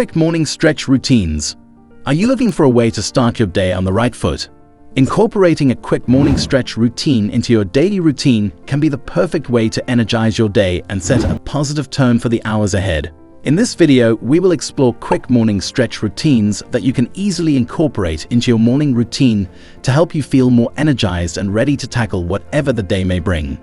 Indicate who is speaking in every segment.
Speaker 1: Quick morning stretch routines. Are you looking for a way to start your day on the right foot? Incorporating a quick morning stretch routine into your daily routine can be the perfect way to energize your day and set a positive tone for the hours ahead. In this video, we will explore quick morning stretch routines that you can easily incorporate into your morning routine to help you feel more energized and ready to tackle whatever the day may bring.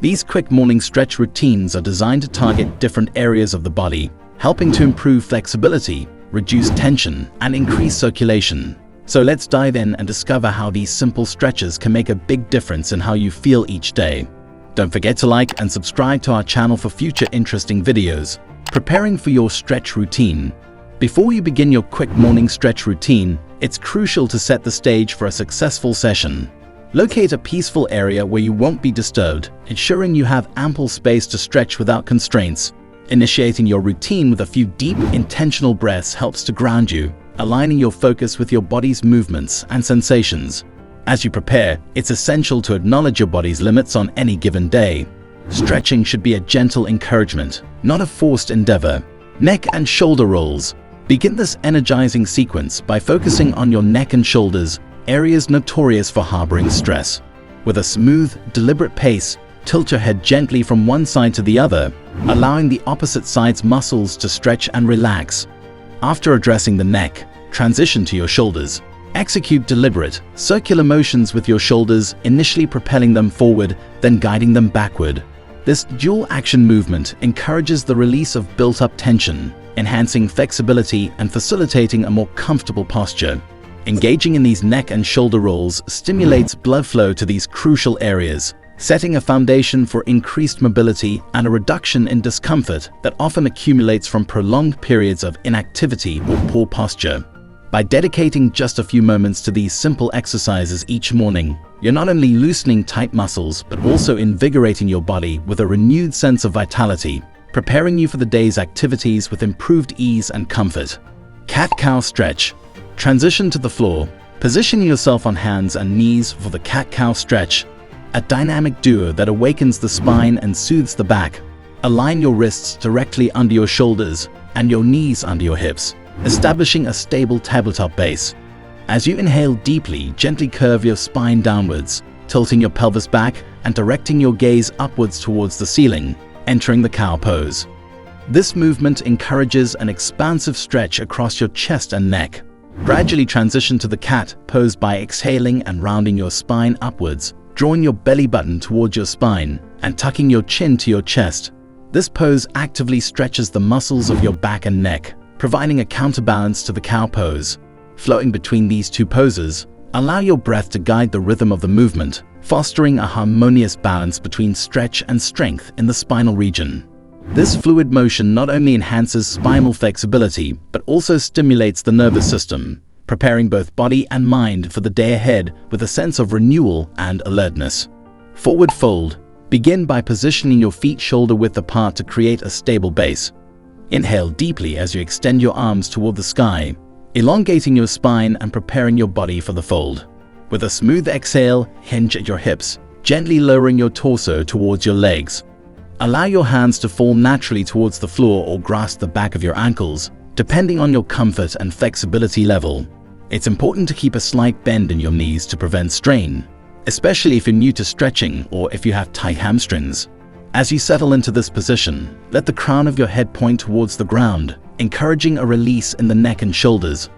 Speaker 1: These quick morning stretch routines are designed to target different areas of the body, helping to improve flexibility, reduce tension, and increase circulation. So let's dive in and discover how these simple stretches can make a big difference in how you feel each day. Don't forget to like and subscribe to our channel for future interesting videos. Preparing for your stretch routine. Before you begin your quick morning stretch routine, it's crucial to set the stage for a successful session. Locate a peaceful area where you won't be disturbed, ensuring you have ample space to stretch without constraints. Initiating your routine with a few deep, intentional breaths helps to ground you, aligning your focus with your body's movements and sensations. As you prepare, it's essential to acknowledge your body's limits on any given day. Stretching should be a gentle encouragement, not a forced endeavor. Neck and shoulder rolls. Begin this energizing sequence by focusing on your neck and shoulders, areas notorious for harboring stress. With a smooth, deliberate pace, tilt your head gently from one side to the other, allowing the opposite side's muscles to stretch and relax. After addressing the neck, transition to your shoulders. Execute deliberate, circular motions with your shoulders, initially propelling them forward, then guiding them backward. This dual-action movement encourages the release of built-up tension, enhancing flexibility and facilitating a more comfortable posture. Engaging in these neck and shoulder rolls stimulates blood flow to these crucial areas, setting a foundation for increased mobility and a reduction in discomfort that often accumulates from prolonged periods of inactivity or poor posture. By dedicating just a few moments to these simple exercises each morning, you're not only loosening tight muscles, but also invigorating your body with a renewed sense of vitality, preparing you for the day's activities with improved ease and comfort. Cat-cow stretch. Transition to the floor. Position yourself on hands and knees for the cat-cow stretch, a dynamic duo that awakens the spine and soothes the back. Align your wrists directly under your shoulders and your knees under your hips, establishing a stable tabletop base. As you inhale deeply, gently curve your spine downwards, tilting your pelvis back and directing your gaze upwards towards the ceiling, entering the cow pose. This movement encourages an expansive stretch across your chest and neck. Gradually transition to the cat pose by exhaling and rounding your spine upwards, drawing your belly button towards your spine and tucking your chin to your chest. This pose actively stretches the muscles of your back and neck, providing a counterbalance to the cow pose. Floating between these two poses, allow your breath to guide the rhythm of the movement, fostering a harmonious balance between stretch and strength in the spinal region. This fluid motion not only enhances spinal flexibility, but also stimulates the nervous system, preparing both body and mind for the day ahead with a sense of renewal and alertness. Forward fold. Begin by positioning your feet shoulder-width apart to create a stable base. Inhale deeply as you extend your arms toward the sky, elongating your spine and preparing your body for the fold. With a smooth exhale, hinge at your hips, gently lowering your torso towards your legs. Allow your hands to fall naturally towards the floor or grasp the back of your ankles, depending on your comfort and flexibility level. It's important to keep a slight bend in your knees to prevent strain, especially if you're new to stretching or if you have tight hamstrings. As you settle into this position, let the crown of your head point towards the ground, encouraging a release in the neck and shoulders.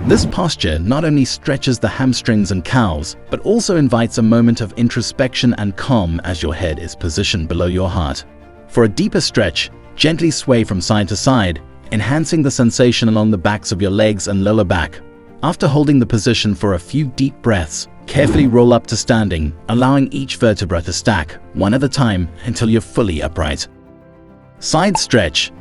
Speaker 1: This posture not only stretches the hamstrings and cows, but also invites a moment of introspection and calm as your head is positioned below your heart. For a deeper stretch, gently sway from side to side, enhancing the sensation along the backs of your legs and lower back. After holding the position for a few deep breaths, carefully roll up to standing, allowing each vertebra to stack, one at a time, until you're fully upright. Side stretch.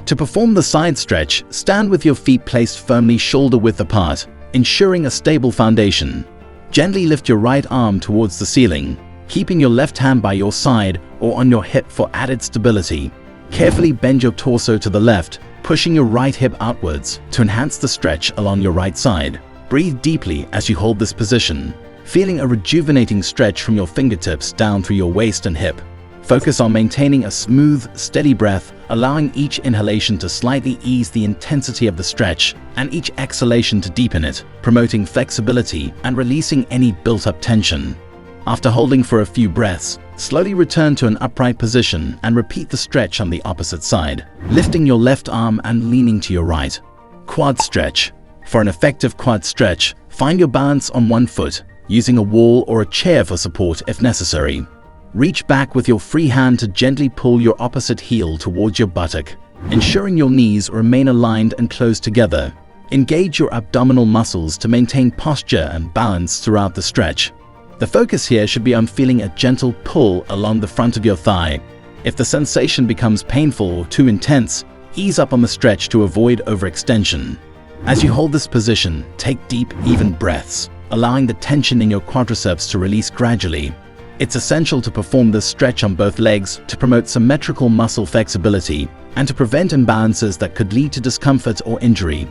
Speaker 1: To perform the side stretch, stand with your feet placed firmly shoulder-width apart, ensuring a stable foundation. Gently lift your right arm towards the ceiling, keeping your left hand by your side or on your hip for added stability. Carefully bend your torso to the left, pushing your right hip outwards to enhance the stretch along your right side. Breathe deeply as you hold this position, feeling a rejuvenating stretch from your fingertips down through your waist and hip. Focus on maintaining a smooth, steady breath, allowing each inhalation to slightly ease the intensity of the stretch and each exhalation to deepen it, promoting flexibility and releasing any built-up tension. After holding for a few breaths, slowly return to an upright position and repeat the stretch on the opposite side, lifting your left arm and leaning to your right. Quad stretch. For an effective quad stretch, find your balance on one foot, using a wall or a chair for support if necessary. Reach back with your free hand to gently pull your opposite heel towards your buttock, ensuring your knees remain aligned and close together. Engage your abdominal muscles to maintain posture and balance throughout the stretch. The focus here should be on feeling a gentle pull along the front of your thigh. If the sensation becomes painful or too intense, ease up on the stretch to avoid overextension. As you hold this position, take deep, even breaths, allowing the tension in your quadriceps to release gradually. It's essential to perform this stretch on both legs to promote symmetrical muscle flexibility and to prevent imbalances that could lead to discomfort or injury.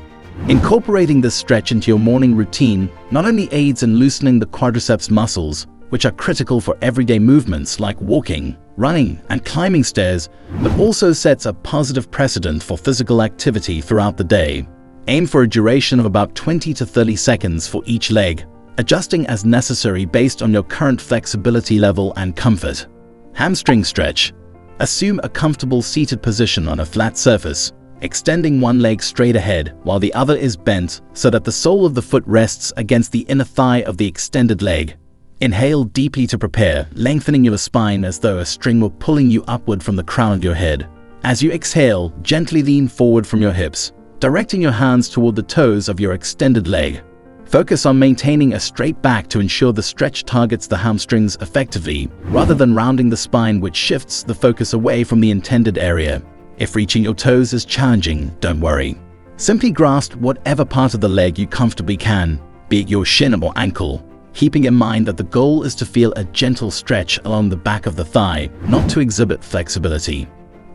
Speaker 1: Incorporating this stretch into your morning routine not only aids in loosening the quadriceps muscles, which are critical for everyday movements like walking, running, and climbing stairs, but also sets a positive precedent for physical activity throughout the day. Aim for a duration of about 20 to 30 seconds for each leg, adjusting as necessary based on your current flexibility level and comfort. Hamstring stretch. Assume a comfortable seated position on a flat surface, extending one leg straight ahead while the other is bent so that the sole of the foot rests against the inner thigh of the extended leg. Inhale deeply to prepare, lengthening your spine as though a string were pulling you upward from the crown of your head. As you exhale, gently lean forward from your hips, directing your hands toward the toes of your extended leg. Focus on maintaining a straight back to ensure the stretch targets the hamstrings effectively, rather than rounding the spine, which shifts the focus away from the intended area. If reaching your toes is challenging, don't worry. Simply grasp whatever part of the leg you comfortably can, be it your shin or ankle, keeping in mind that the goal is to feel a gentle stretch along the back of the thigh, not to exhibit flexibility.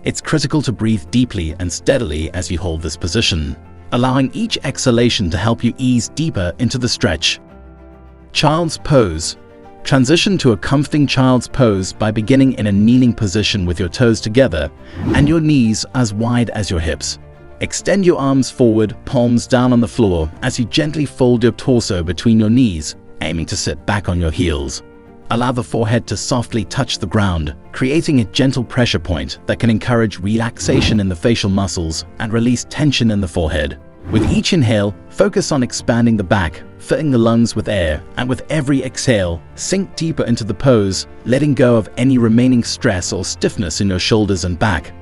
Speaker 1: It's critical to breathe deeply and steadily as you hold this position, allowing each exhalation to help you ease deeper into the stretch. Child's pose. Transition to a comforting child's pose by beginning in a kneeling position with your toes together and your knees as wide as your hips. Extend your arms forward, palms down on the floor as you gently fold your torso between your knees, aiming to sit back on your heels. Allow the forehead to softly touch the ground, creating a gentle pressure point that can encourage relaxation in the facial muscles and release tension in the forehead. With each inhale, focus on expanding the back, filling the lungs with air, and with every exhale, sink deeper into the pose, letting go of any remaining stress or stiffness in your shoulders and back.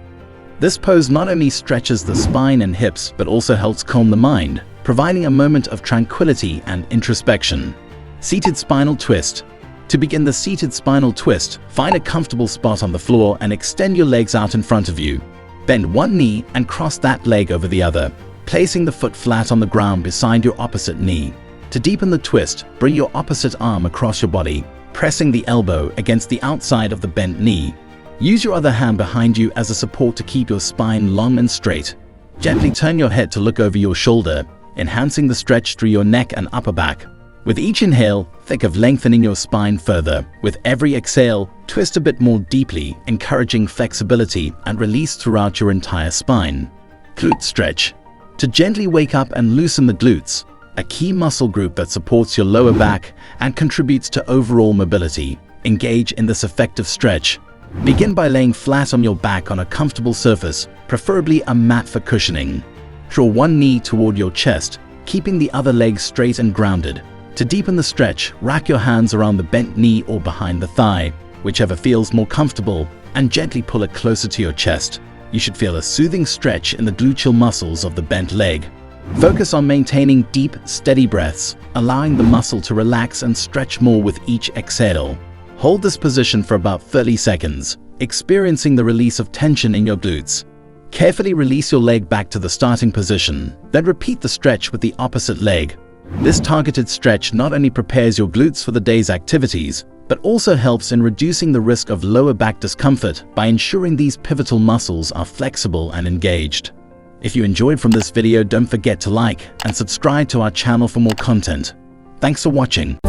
Speaker 1: This pose not only stretches the spine and hips, but also helps calm the mind, providing a moment of tranquility and introspection. Seated spinal twist. To begin the seated spinal twist, find a comfortable spot on the floor and extend your legs out in front of you. Bend one knee and cross that leg over the other, placing the foot flat on the ground beside your opposite knee. To deepen the twist, bring your opposite arm across your body, pressing the elbow against the outside of the bent knee. Use your other hand behind you as a support to keep your spine long and straight. Gently turn your head to look over your shoulder, enhancing the stretch through your neck and upper back. With each inhale, think of lengthening your spine further. With every exhale, twist a bit more deeply, encouraging flexibility and release throughout your entire spine. Glute stretch. To gently wake up and loosen the glutes, a key muscle group that supports your lower back and contributes to overall mobility. Engage in this effective stretch. Begin by laying flat on your back on a comfortable surface, preferably a mat for cushioning. Draw one knee toward your chest, keeping the other leg straight and grounded. To deepen the stretch, rack your hands around the bent knee or behind the thigh, whichever feels more comfortable, and gently pull it closer to your chest. You should feel a soothing stretch in the gluteal muscles of the bent leg. Focus on maintaining deep, steady breaths, allowing the muscle to relax and stretch more with each exhale. Hold this position for about 30 seconds, experiencing the release of tension in your glutes. Carefully release your leg back to the starting position, then repeat the stretch with the opposite leg. This targeted stretch not only prepares your glutes for the day's activities, but also helps in reducing the risk of lower back discomfort by ensuring these pivotal muscles are flexible and engaged. If you enjoyed from this video, don't forget to like and subscribe to our channel for more content. Thanks for watching.